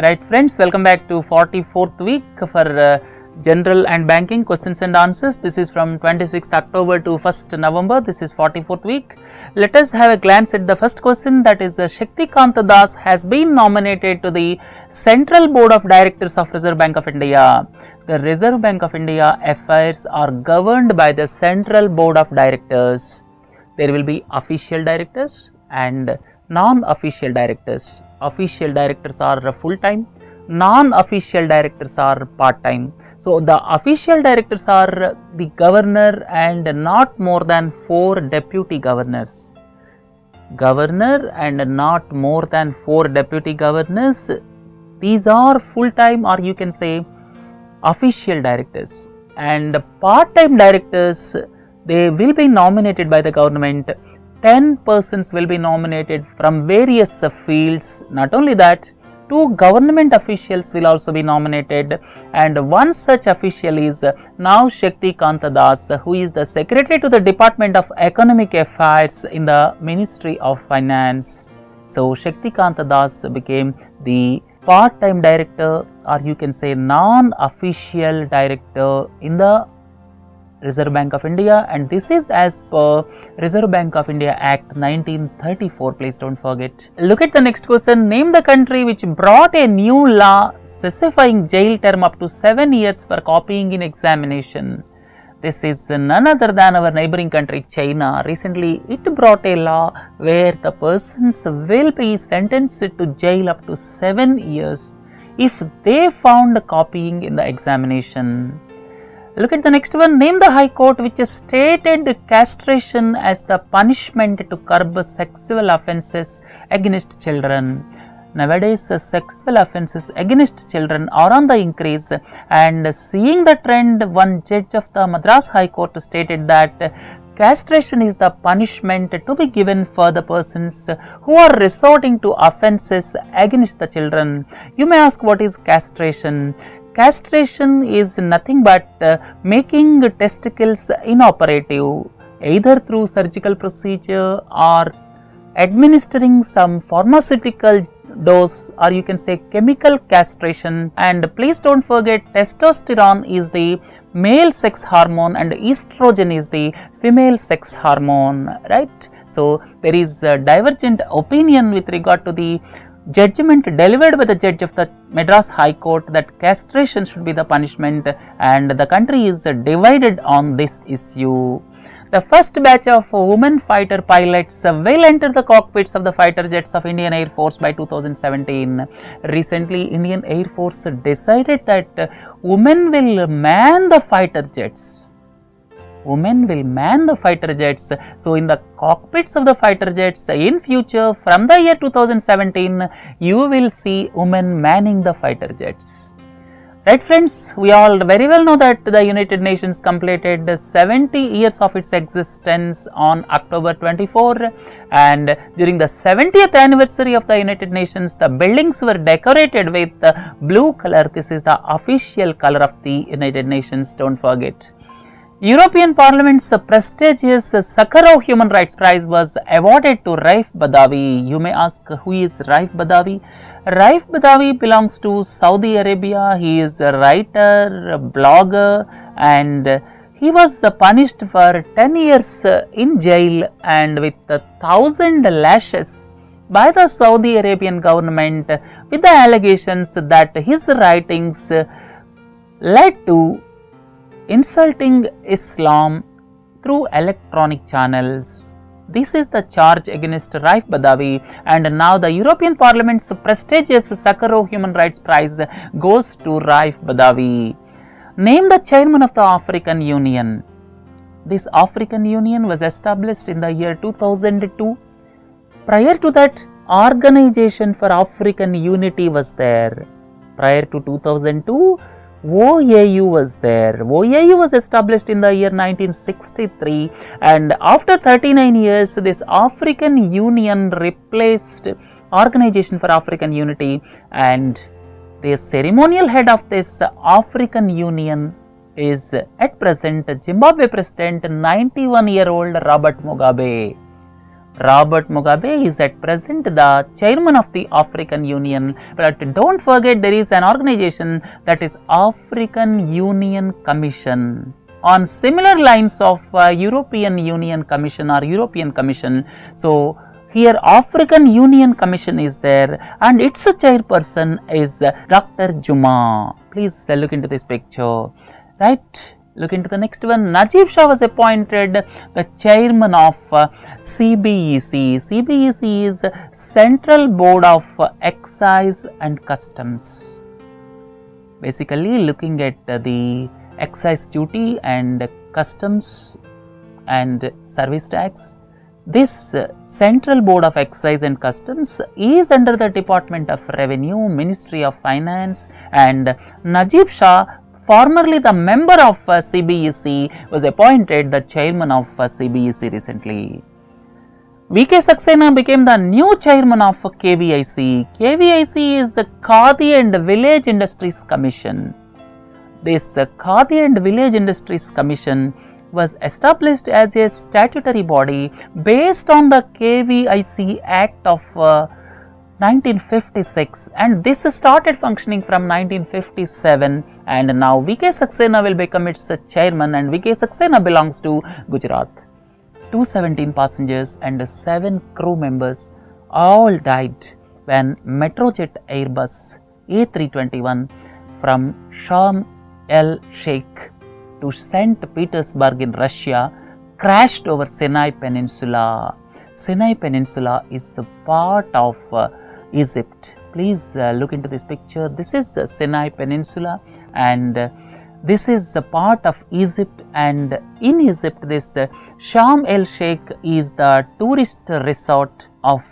Right friends, welcome back to 44th week for general and banking questions and answers. This is from 26th October to 1st November. This is 44th week. Let us have a glance at the first question, that is Shakti Kanta Das has been nominated to the Central Board of Directors of Reserve Bank of India. The Reserve Bank of India affairs are governed by the Central Board of Directors. There will be official directors and non-official directors. Official directors are full-time, non-official directors are part-time. So, the official directors are the governor and not more than 4 deputy governors. Governor and not more than 4 deputy governors, these are full-time or you can say official directors. And part-time directors, they will be nominated by the government. 10 persons will be nominated from various fields. Not only that, 2 government officials will also be nominated, and one such official is now Shakti Kanta Das, who is the Secretary to the Department of Economic Affairs in the Ministry of Finance. So, Shakti Kanta Das became the part-time director or you can say non-official director in the Reserve Bank of India, and this is as per Reserve Bank of India Act 1934, please don't forget. Look at the next question. Name the country which brought a new law specifying jail term up to 7 years for copying in examination. This is none other than our neighboring country China. Recently it brought a law where the persons will be sentenced to jail up to 7 years if they found copying in the examination. Look at the next one. Name the High Court which stated castration as the punishment to curb sexual offences against children. Nowadays, sexual offences against children are on the increase, and seeing the trend, one judge of the Madras High Court stated that castration is the punishment to be given for the persons who are resorting to offences against the children. You may ask, what is castration? Castration is nothing but making testicles inoperative, either through surgical procedure or administering some pharmaceutical dose, or you can say chemical castration. And please don't forget, testosterone is the male sex hormone and estrogen is the female sex hormone, right? So, there is a divergent opinion with regard to the judgment delivered by the judge of the Madras High Court that castration should be the punishment, and the country is divided on this issue. The first batch of women fighter pilots will enter the cockpits of the fighter jets of Indian Air Force by 2017. Recently, Indian Air Force decided that women will man the fighter jets. Women will man the fighter jets. So, in the cockpits of the fighter jets in future, from the year 2017, you will see women manning the fighter jets. Right friends, we all very well know that the United Nations completed 70 years of its existence on October 24, and during the 70th anniversary of the United Nations, the buildings were decorated with blue color. This is the official color of the United Nations, don't forget. European Parliament's prestigious Sakharov Human Rights Prize was awarded to Raif Badawi. You may ask, who is Raif Badawi? Raif Badawi belongs to Saudi Arabia. He is a writer, a blogger, and he was punished for 10 years in jail and with 1,000 lashes by the Saudi Arabian government with the allegations that his writings led to insulting Islam through electronic channels. This is the charge against Raif Badawi, and now the European Parliament's prestigious Sakharov Human Rights Prize goes to Raif Badawi. Name the chairman of the African Union. This African Union was established in the year 2002. Prior to that, Organization for African Unity was there. Prior to 2002, OAU was there. OAU was established in the year 1963, and after 39 years, this African Union replaced Organization for African Unity, and the ceremonial head of this African Union is at present Zimbabwe President 91-year-old Robert Mugabe. Robert Mugabe is at present the chairman of the African Union, but don't forget there is an organization that is African Union Commission. On similar lines of European Union Commission or European Commission, so here African Union Commission is there and its chairperson is Dr. Juma. Please look into this picture, right? Look into the next one. Najib Shah was appointed the chairman of CBEC. CBEC is Central Board of Excise and Customs. Basically looking at the excise duty and customs and service tax. This Central Board of Excise and Customs is under the Department of Revenue, Ministry of Finance, and Najib Shah, formerly the member of CBEC, was appointed the chairman of CBEC recently. V.K. Saxena became the new chairman of KVIC. KVIC is the Khadi and Village Industries Commission. This Khadi and Village Industries Commission was established as a statutory body based on the KVIC Act of 1956, and this started functioning from 1957, and now V.K. Saxena will become its chairman, and V.K. Saxena belongs to Gujarat. 217 passengers and 7 crew members all died when Metrojet Airbus A321 from Sharm el Sheikh to St. Petersburg in Russia crashed over Sinai Peninsula. Sinai Peninsula is a part of Egypt. Please look into this picture. This is the Sinai Peninsula and this is a part of Egypt, and in Egypt this Sharm el Sheikh is the tourist resort of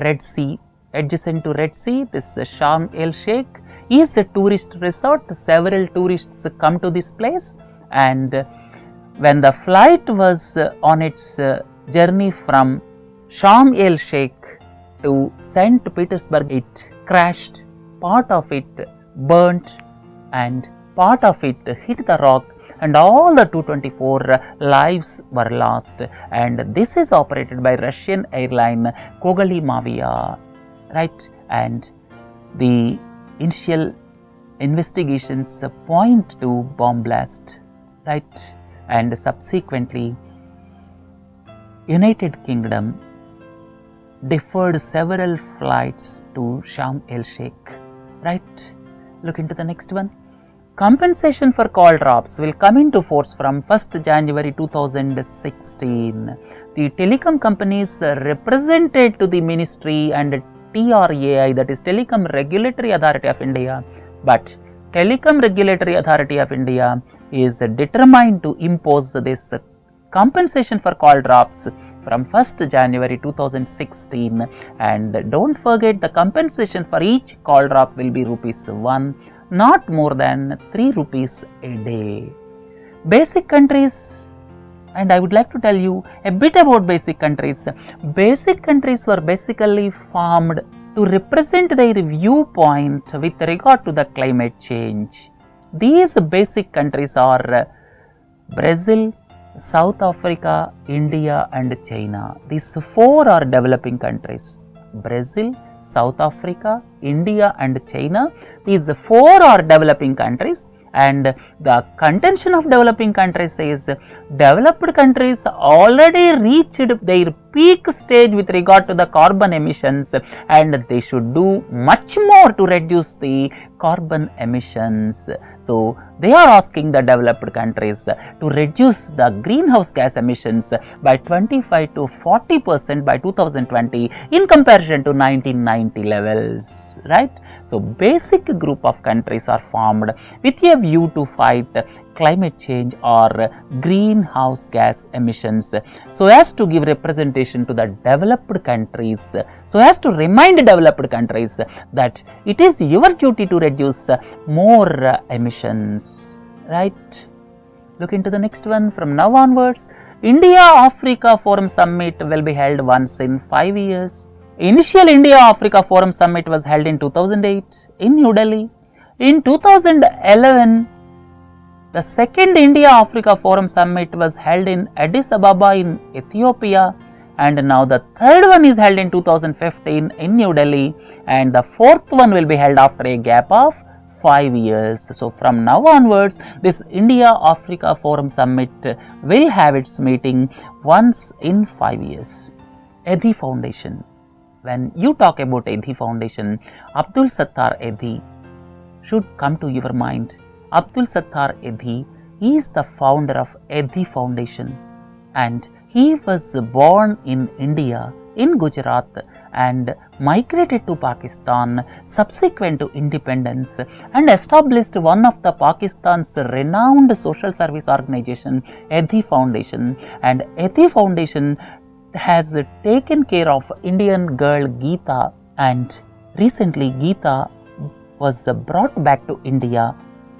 Red Sea. Adjacent to Red Sea, this Sharm el Sheikh is a tourist resort. Several tourists come to this place, and when the flight was on its journey from Sharm el Sheikh to St. Petersburg, it crashed. Part of it burnt and part of it hit the rock, and all the 224 lives were lost, and this is operated by Russian airline Kogali Mavia, right? And the initial investigations point to bomb blast, right? And subsequently United Kingdom deferred several flights to Sharm el Sheikh, right? Look into the next one. Compensation for call drops will come into force from 1st January 2016. The telecom companies represented to the ministry and TRAI, that is Telecom Regulatory Authority of India, but Telecom Regulatory Authority of India is determined to impose this compensation for call drops from 1st January 2016, and don't forget the compensation for each call drop will be ₹1, not more than ₹3 a day. Basic countries, and I would like to tell you a bit about basic countries. Basic countries were basically formed to represent their viewpoint with regard to the climate change. These basic countries are Brazil, South Africa, India and China. These 4 are developing countries. Brazil, South Africa, India and China. These 4 are developing countries, and the contention of developing countries is developed countries already reached their peak stage with regard to the carbon emissions, and they should do much more to reduce the carbon emissions. So they are asking the developed countries to reduce the greenhouse gas emissions by 25 to 40% by 2020 in comparison to 1990 levels, right? So basic group of countries are formed with a view to fight climate change or greenhouse gas emissions, so as to give representation to the developed countries, so as to remind developed countries that it is your duty to reduce more emissions, right? Look into the next one. From now onwards, India-Africa Forum Summit will be held once in 5 years. Initial India-Africa Forum Summit was held in 2008 in New Delhi. In 2011, the second India-Africa Forum Summit was held in Addis Ababa in Ethiopia, and now the third one is held in 2015 in New Delhi, and the fourth one will be held after a gap of 5 years. So from now onwards, this India-Africa Forum Summit will have its meeting once in 5 years. Edhi Foundation. When you talk about Edhi Foundation, Abdul Sattar Edhi should come to your mind. Abdul Sattar Edhi is the founder of Edhi Foundation, and he was born in India, in Gujarat, and migrated to Pakistan subsequent to independence and established one of the Pakistan's renowned social service organization, Edhi Foundation. And Edhi Foundation has taken care of Indian girl Geeta, and recently Geeta was brought back to India,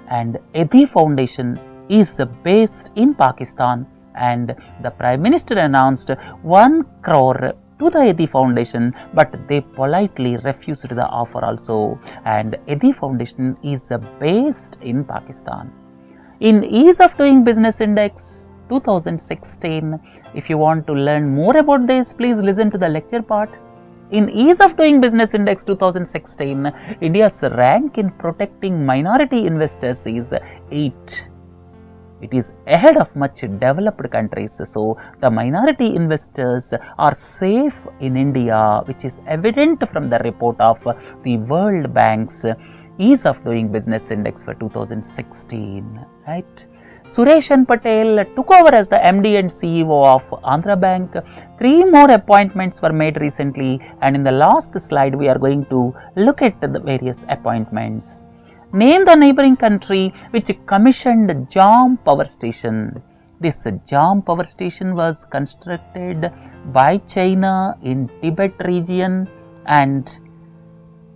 and Edhi Foundation is based in Pakistan, and the Prime Minister announced 1 crore to the Edhi Foundation, but they politely refused the offer also, and Edhi Foundation is based in Pakistan. In Ease of Doing Business Index 2016, if you want to learn more about this, please listen to the lecture part. In Ease of Doing Business Index 2016, India's rank in protecting minority investors is 8. It is ahead of much developed countries. So the minority investors are safe in India, which is evident from the report of the World Bank's Ease of Doing Business Index for 2016. Right? Suresh Patel took over as the MD and CEO of Andhra Bank. 3 more appointments were made recently, and in the last slide we are going to look at the various appointments. Name the neighboring country which commissioned Jam Power Station. This Jam Power Station was constructed by China in Tibet region, and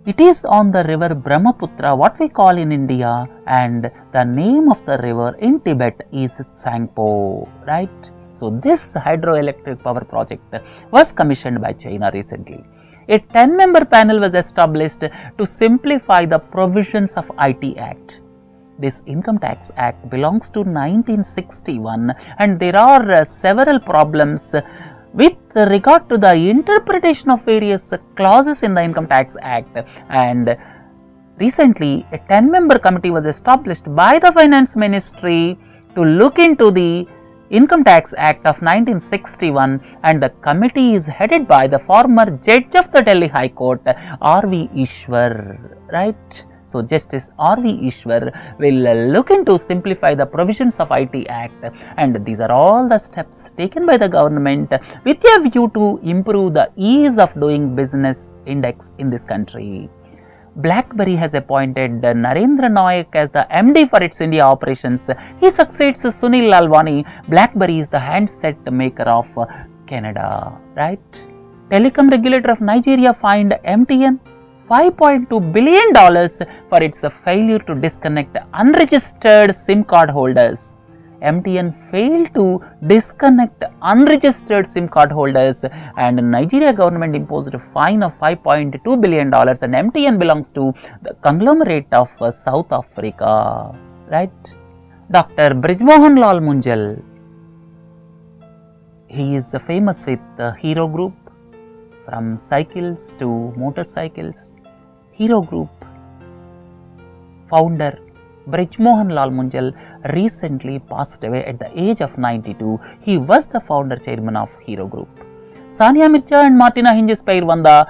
it is on the river Brahmaputra, what we call in India, and the name of the river in Tibet is Tsangpo, right? So this hydroelectric power project was commissioned by China recently. A 10-member panel was established to simplify the provisions of IT Act. This Income Tax Act belongs to 1961, and there are several problems with regard to the interpretation of various clauses in the Income Tax Act, and recently a 10-member committee was established by the Finance Ministry to look into the Income Tax Act of 1961, and the committee is headed by the former judge of the Delhi High Court, R.V. Ishwar, right? So Justice R.V. Ishwar will look into simplify the provisions of IT Act, and these are all the steps taken by the government with a view to improve the ease of doing business index in this country. BlackBerry has appointed Narendra Nayak as the MD for its India operations. He succeeds Sunil Lalwani. BlackBerry is the handset maker of Canada, right? Telecom regulator of Nigeria fined MTN $5.2 billion for its failure to disconnect unregistered SIM card holders. MTN failed to disconnect unregistered SIM card holders, and Nigeria government imposed a fine of $5.2 billion, and MTN belongs to the conglomerate of South Africa, right? Dr. Brijmohan Lal Munjal, he is famous with the Hero Group, from cycles to motorcycles. Hero Group founder Brijmohan Lal Munjal recently passed away at the age of 92. He was the founder chairman of Hero Group. Sania Mirza and Martina Hingis pair won the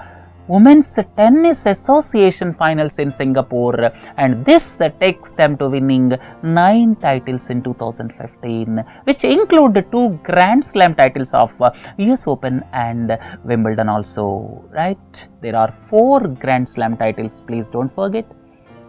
Women's Tennis Association finals in Singapore, and this takes them to winning 9 titles in 2015, which include 2 Grand Slam titles of US Open and Wimbledon also, right? There are 4 Grand Slam titles, please don't forget.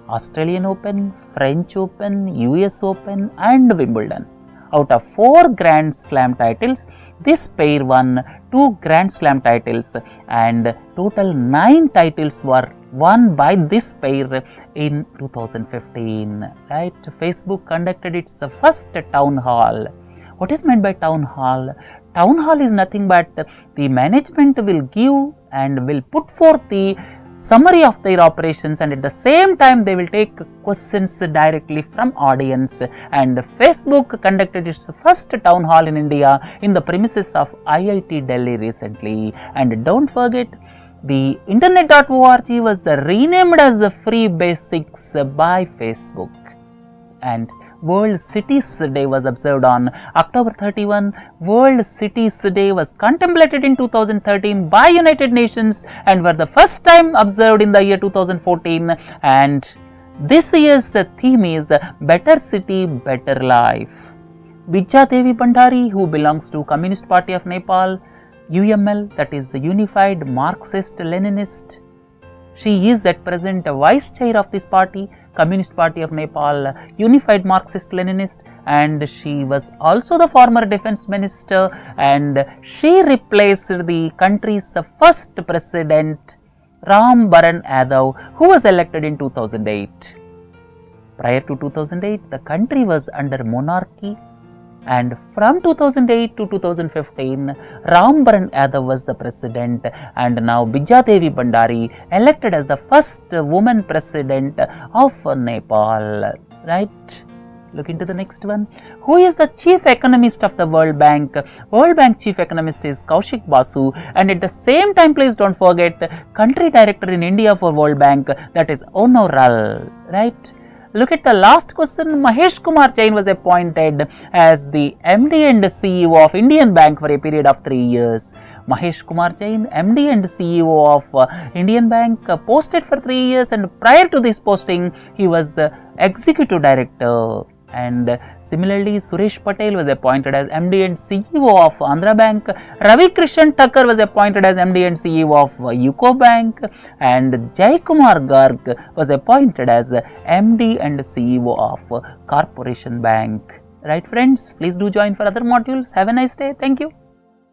Australian Open, French Open, US Open and Wimbledon. Out of 4 Grand Slam titles, this pair won 2 Grand Slam titles, and total 9 titles were won by this pair in 2015. Right? Facebook conducted its first town hall. What is meant by town hall? Town hall is nothing but the management will give and will put forth the summary of their operations, and at the same time they will take questions directly from audience. And Facebook conducted its first town hall in India in the premises of IIT Delhi recently. And don't forget, the internet.org was renamed as Free Basics by Facebook. And World Cities Day was observed on October 31. World Cities Day was contemplated in 2013 by United Nations and were the first time observed in the year 2014. And this year's theme is Better City, Better Life. Vijaya Devi Bhandari, who belongs to Communist Party of Nepal, UML, that is the Unified Marxist Leninist. She is at present a vice chair of this party, Communist Party of Nepal, Unified Marxist Leninist, and she was also the former defense minister, and she replaced the country's first president, Ram Baran Yadav, who was elected in 2008. Prior to 2008, the country was under monarchy, and from 2008 to 2015, Ram Baran Yadav was the president, and now Vijaya Devi Bhandari elected as the first woman president of Nepal. Right? Look into the next one. Who is the chief economist of the World Bank? World Bank chief economist is Kaushik Basu, and at the same time, please don't forget, country director in India for World Bank, that is Ono Ral. Right? Look at the last question. Mahesh Kumar Jain was appointed as the MD and CEO of Indian Bank for a period of 3 years. Mahesh Kumar Jain, MD and CEO of Indian Bank, posted for 3 years, and prior to this posting, he was executive director. And similarly, Suresh Patel was appointed as MD and CEO of Andhra Bank. Ravi Krishan Thakur was appointed as MD and CEO of UCO Bank, and Jai Kumar Garg was appointed as MD and CEO of Corporation Bank. Right, friends? Please do join for other modules. Have a nice day. Thank you.